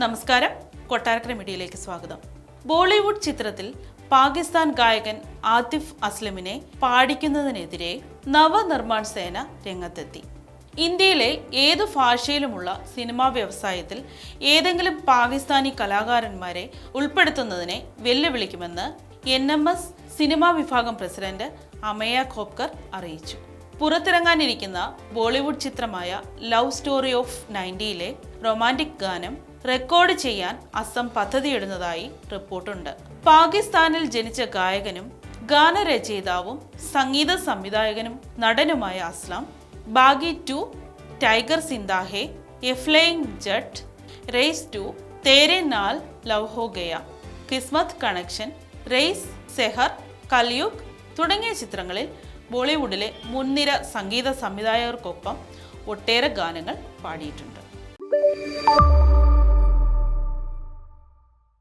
നമസ്കാരം, കൊട്ടാരക്കര മീഡിയയിലേക്ക് സ്വാഗതം. ബോളിവുഡ് ചിത്രത്തിൽ പാകിസ്ഥാൻ ഗായകൻ ആതിഫ് അസ്ലമിനെ പാടിക്കുന്നതിനെതിരെ നവനിർമ്മാൺ സേന രംഗത്തെത്തി. ഇന്ത്യയിലെ ഏതു ഭാഷയിലുമുള്ള സിനിമാ വ്യവസായത്തിൽ ഏതെങ്കിലും പാകിസ്ഥാനി കലാകാരന്മാരെ ഉൾപ്പെടുത്തുന്നതിനെ വെല്ലുവിളിക്കുമെന്ന് NMS സിനിമാ വിഭാഗം പ്രസിഡന്റ് അമയ ഖോപ്കർ അറിയിച്ചു. പുറത്തിറങ്ങാനിരിക്കുന്ന ബോളിവുഡ് ചിത്രമായ ലവ് സ്റ്റോറി ഓഫ് 90യിലെ റൊമാൻറ്റിക് ഗാനം റെക്കോർഡ് ചെയ്യാൻ അസം പദ്ധതിയിടുന്നതായി റിപ്പോർട്ടുണ്ട്. പാകിസ്ഥാനിൽ ജനിച്ച ഗായകനും ഗാനരചയിതാവും സംഗീത സംവിധായകനും നടനുമായ Aslam Baaghi 2, Tiger Zinda Hai, A Flying Jatt, Race 2, Tere Naal Love Ho Gaya, Kismat Connection, Race, Sehar, Kalyug തുടങ്ങിയ ചിത്രങ്ങളിൽ ബോളിവുഡിലെ മുൻനിര സംഗീത സംവിധായകർക്കൊപ്പം ഒട്ടേറെ ഗാനങ്ങൾ പാടിയിട്ടുണ്ട്.